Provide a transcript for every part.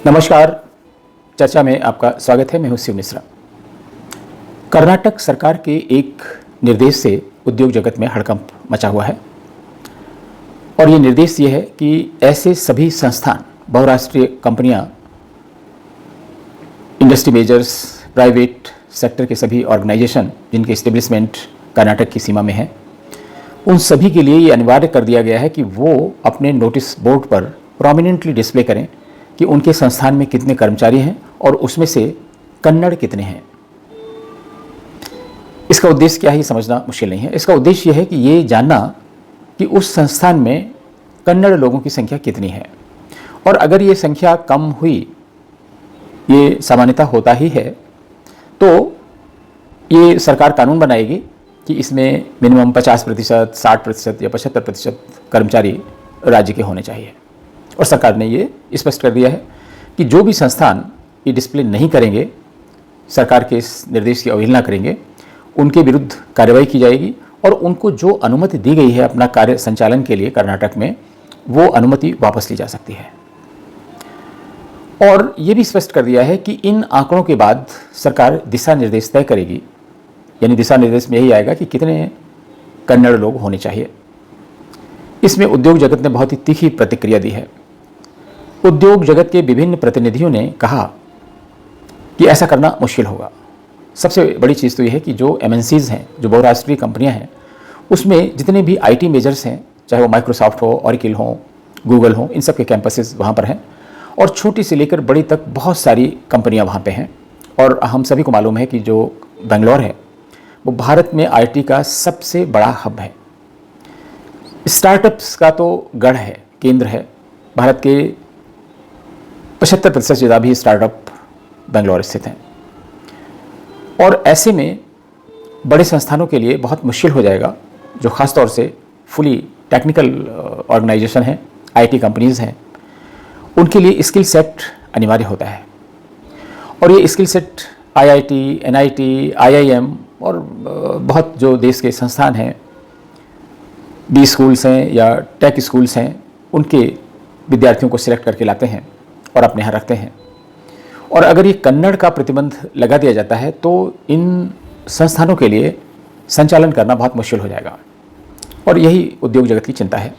नमस्कार। चर्चा में आपका स्वागत है। मैं हूं शिव मिश्रा। कर्नाटक सरकार के एक निर्देश से उद्योग जगत में हड़कंप मचा हुआ है और ये निर्देश ये है कि ऐसे सभी संस्थान, बहुराष्ट्रीय कंपनियां, इंडस्ट्री मेजर्स, प्राइवेट सेक्टर के सभी ऑर्गेनाइजेशन जिनके इस्टेब्लिशमेंट कर्नाटक की सीमा में है, उन सभी के लिए ये अनिवार्य कर दिया गया है कि वो अपने नोटिस बोर्ड पर प्रोमिनेंटली डिस्प्ले करें कि उनके संस्थान में कितने कर्मचारी हैं और उसमें से कन्नड़ कितने हैं। इसका उद्देश्य क्या है ये समझना मुश्किल नहीं है। इसका उद्देश्य यह है कि ये जानना कि उस संस्थान में कन्नड़ लोगों की संख्या कितनी है, और अगर ये संख्या कम हुई, ये सामान्यतः होता ही है, तो ये सरकार कानून बनाएगी कि इसमें मिनिमम 50%, 60% या 75% कर्मचारी राज्य के होने चाहिए। और सरकार ने ये स्पष्ट कर दिया है कि जो भी संस्थान ये डिस्प्ले नहीं करेंगे, सरकार के इस निर्देश की अवहेलना करेंगे, उनके विरुद्ध कार्रवाई की जाएगी और उनको जो अनुमति दी गई है अपना कार्य संचालन के लिए कर्नाटक में, वो अनुमति वापस ली जा सकती है। और ये भी स्पष्ट कर दिया है कि इन आंकड़ों के बाद सरकार दिशा निर्देश तय करेगी, यानी दिशा निर्देश में यही आएगा कि कितने कन्नड़ लोग होने चाहिए। इसमें उद्योग जगत ने बहुत ही तीखी प्रतिक्रिया दी है। उद्योग जगत के विभिन्न प्रतिनिधियों ने कहा कि ऐसा करना मुश्किल होगा। सबसे बड़ी चीज़ तो यह है कि जो एमएनसीज हैं, जो बहुराष्ट्रीय कंपनियां हैं, उसमें जितने भी आईटी मेजर्स हैं, चाहे वो माइक्रोसॉफ्ट हो, ऑरिकल हो, गूगल हो, इन सब के कैंपसेस वहाँ पर हैं और छोटी से लेकर बड़ी तक बहुत सारी कंपनियाँ वहाँ पे हैं। और हम सभी को मालूम है कि जो बेंगलोर है वो भारत में आईटी का सबसे बड़ा हब है। स्टार्टअप्स का तो गढ़ है, केंद्र है। भारत के 75% से ज़्यादा भी स्टार्टअप बेंगलोर स्थित हैं और ऐसे में बड़े संस्थानों के लिए बहुत मुश्किल हो जाएगा, जो ख़ास तौर से फुली टेक्निकल ऑर्गेनाइजेशन हैं, आईटी कंपनीज़ हैं, उनके लिए स्किल सेट अनिवार्य होता है। और ये skill set IIT, NIT, IIM और बहुत जो देश के संस्थान हैं, बी स्कूल्स हैं या टेक स्कूल्स हैं, उनके विद्यार्थियों को सिलेक्ट करके लाते हैं और अपने यहाँ रखते हैं। और अगर ये कन्नड़ का प्रतिबंध लगा दिया जाता है तो इन संस्थानों के लिए संचालन करना बहुत मुश्किल हो जाएगा और यही उद्योग जगत की चिंता है।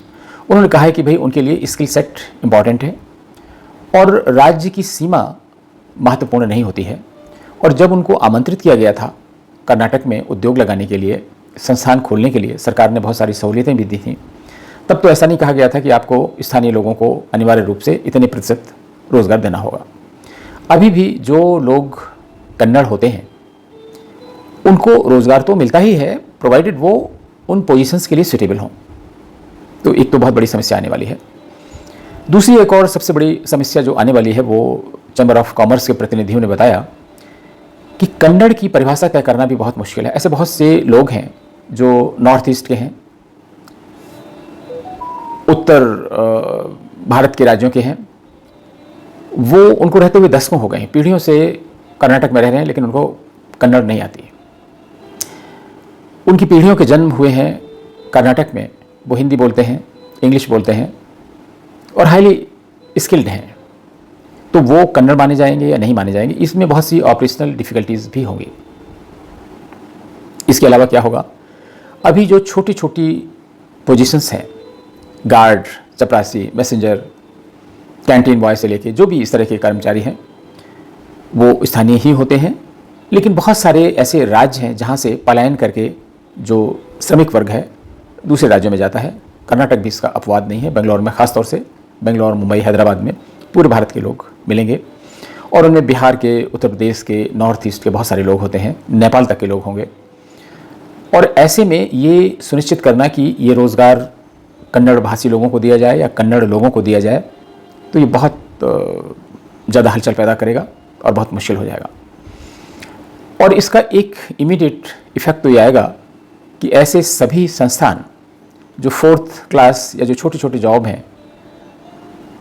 उन्होंने कहा है कि भाई उनके लिए स्किल सेट इम्पॉर्टेंट है और राज्य की सीमा महत्वपूर्ण नहीं होती है। और जब उनको आमंत्रित किया गया था कर्नाटक में उद्योग लगाने के लिए, संस्थान खोलने के लिए, सरकार ने बहुत सारी सहूलियतें भी दी थीं, तब तो ऐसा नहीं कहा गया था कि आपको स्थानीय लोगों को अनिवार्य रूप से इतने प्रतिशत रोज़गार देना होगा। अभी भी जो लोग कन्नड़ होते हैं उनको रोज़गार तो मिलता ही है, प्रोवाइडेड वो उन पोजीशंस के लिए सुटेबल हों। तो एक तो बहुत बड़ी समस्या आने वाली है। दूसरी एक और सबसे बड़ी समस्या जो आने वाली है, वो चैम्बर ऑफ कॉमर्स के प्रतिनिधियों ने बताया कि कन्नड़ की परिभाषा तय करना भी बहुत मुश्किल है। ऐसे बहुत से लोग हैं जो नॉर्थ ईस्ट के हैं, उत्तर भारत के राज्यों के हैं, वो उनको रहते हुए दशकों हो गए हैं, पीढ़ियों से कर्नाटक में रह रहे हैं, लेकिन उनको कन्नड़ नहीं आती। उनकी पीढ़ियों के जन्म हुए हैं कर्नाटक में, वो हिंदी बोलते हैं, इंग्लिश बोलते हैं और हाईली स्किल्ड हैं। तो वो कन्नड़ माने जाएंगे या नहीं माने जाएंगे, इसमें बहुत सी ऑपरेशनल डिफ़िकल्टीज़ भी होंगी। इसके अलावा क्या होगा, अभी जो छोटी छोटी पोजीशंस हैं, गार्ड, चपरासी, मैसेंजर, कैंटीन बॉय से लेके जो भी इस तरह के कर्मचारी हैं, वो स्थानीय ही होते हैं। लेकिन बहुत सारे ऐसे राज्य हैं जहाँ से पलायन करके जो श्रमिक वर्ग है दूसरे राज्यों में जाता है। कर्नाटक भी इसका अपवाद नहीं है। बेंगलोर में ख़ास तौर से, बेंगलोर, मुंबई, हैदराबाद में पूरे भारत के लोग मिलेंगे और उनमें बिहार के, उत्तर प्रदेश के, नॉर्थ ईस्ट के बहुत सारे लोग होते हैं, नेपाल तक के लोग होंगे। और ऐसे में ये सुनिश्चित करना कि ये रोज़गार कन्नड़ भाषी लोगों को दिया जाए या कन्नड़ लोगों को दिया जाए, तो ये बहुत ज़्यादा हलचल पैदा करेगा और बहुत मुश्किल हो जाएगा। और इसका एक इमीडिएट इफ़ेक्ट तो ये आएगा कि ऐसे सभी संस्थान जो 4th क्लास या जो छोटे छोटे जॉब हैं,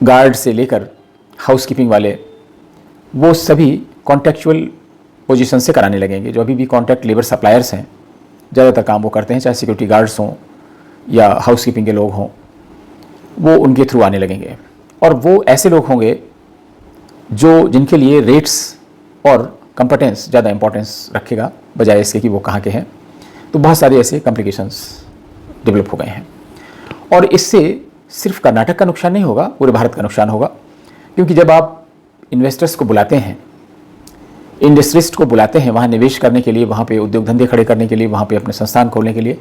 गार्ड से लेकर हाउसकीपिंग वाले, वो सभी कॉन्ट्रैक्चुअल पोजीशन से कराने लगेंगे। जो अभी भी कॉन्ट्रैक्ट लेबर सप्लायर्स हैं, ज़्यादातर काम वो करते हैं, चाहे सिक्योरिटी गार्ड्स हों या हाउसकीपिंग के लोग हों, वो उनके थ्रू आने लगेंगे। और वो ऐसे लोग होंगे जो जिनके लिए रेट्स और कंपटेंस ज़्यादा इंपॉर्टेंस रखेगा बजाय इसके कि वो कहाँ के हैं। तो बहुत सारे ऐसे कॉम्प्लिकेशंस डेवलप हो गए हैं और इससे सिर्फ कर्नाटक का नुकसान नहीं होगा, पूरे भारत का नुकसान होगा। क्योंकि जब आप इन्वेस्टर्स को बुलाते हैं, इंडस्ट्रिस्ट को बुलाते हैं वहाँ निवेश करने के लिए, वहाँ पे उद्योग धंधे खड़े करने के लिए, वहाँ पे अपने संस्थान खोलने के लिए,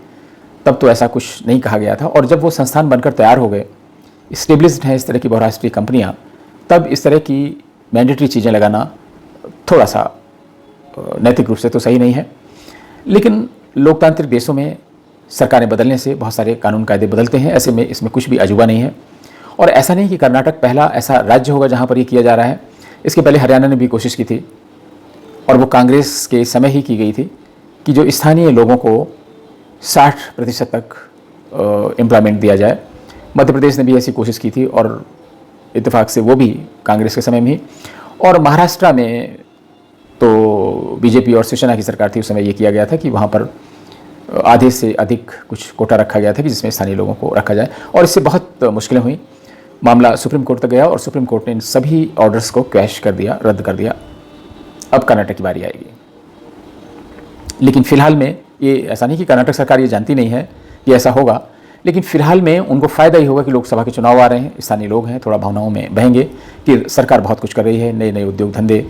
तब तो ऐसा कुछ नहीं कहा गया था। और जब वो संस्थान बनकर तैयार हो गए, स्टेब्लिश्ड हैं इस तरह की बहुराष्ट्रीय कंपनियाँ, तब इस तरह की मैंडेटरी चीज़ें लगाना थोड़ा सा नैतिक रूप से तो सही नहीं है। लेकिन लोकतांत्रिक देशों में सरकारें बदलने से बहुत सारे कानून कायदे बदलते हैं, ऐसे में इसमें कुछ भी अजूबा नहीं है। और ऐसा नहीं कि कर्नाटक पहला ऐसा राज्य होगा जहाँ पर ये किया जा रहा है। इसके पहले हरियाणा ने भी कोशिश की थी और वो कांग्रेस के समय ही की गई थी कि जो स्थानीय लोगों को 60% तक एम्प्लॉयमेंट दिया जाए। मध्य प्रदेश ने भी ऐसी कोशिश की थी और इत्तेफाक से वो भी कांग्रेस के समय में ही। और महाराष्ट्र में तो बीजेपी और शिवसेना की सरकार थी, उस समय ये किया गया था कि वहाँ पर आधे से अधिक कुछ कोटा रखा गया था कि जिसमें स्थानीय लोगों को रखा जाए। और इससे बहुत मुश्किलें हुई, मामला सुप्रीम कोर्ट तक गया और सुप्रीम कोर्ट ने इन सभी ऑर्डर्स को क्वैश कर दिया, रद्द कर दिया। अब कर्नाटक की बारी आएगी। लेकिन फिलहाल में ये ऐसा नहीं कि कर्नाटक सरकार ये जानती नहीं है कि ऐसा होगा, लेकिन फिलहाल में उनको फ़ायदा ही होगा कि लोकसभा के चुनाव आ रहे हैं, स्थानीय लोग हैं, थोड़ा भावनाओं में बहेंगे कि सरकार बहुत कुछ कर रही है, नए नए उद्योग धंधे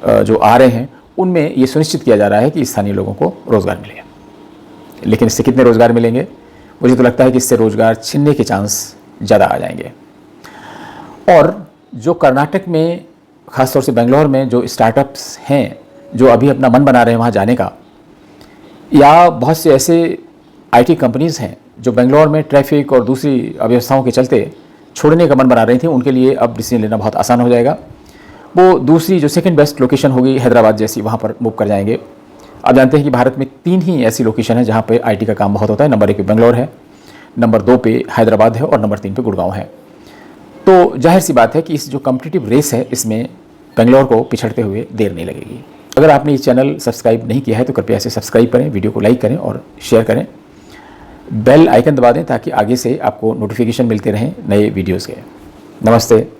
जो आ रहे हैं उनमें ये सुनिश्चित किया जा रहा है कि स्थानीय लोगों को रोज़गार मिलेगा। लेकिन इससे कितने रोज़गार मिलेंगे? मुझे तो लगता है कि इससे रोज़गार छिनने के चांस ज़्यादा आ जाएंगे। और जो कर्नाटक में, ख़ासतौर से बेंगलोर में जो स्टार्टअप्स हैं जो अभी अपना मन बना रहे हैं वहाँ जाने का, या बहुत से ऐसे आईटी कंपनीज़ हैं जो बेंगलोर में ट्रैफिक और दूसरी अव्यवस्थाओं के चलते छोड़ने का मन बना रही थी, उनके लिए अब डिसीजन लेना बहुत आसान हो जाएगा। वो दूसरी जो सेकंड बेस्ट लोकेशन होगी हैदराबाद जैसी, वहाँ पर मूव कर जाएंगे। आप जानते हैं कि भारत में 3 ही ऐसी लोकेशन है जहाँ पे आईटी का काम बहुत होता है। नंबर 1 पे बेंगलोर है, नंबर 2 पे हैदराबाद है और नंबर 3 पे गुड़गांव है। तो जाहिर सी बात है कि इस जो कॉम्पिटिटिव रेस है इसमें बेंगलोर को पिछड़ते हुए देर नहीं लगेगी। अगर आपने ये चैनल सब्सक्राइब नहीं किया है तो कृपया इसे सब्सक्राइब करें, वीडियो को लाइक करें और शेयर करें, बेल आइकन दबा दें ताकि आगे से आपको नोटिफिकेशन मिलते रहें नए वीडियोज़ के। नमस्ते।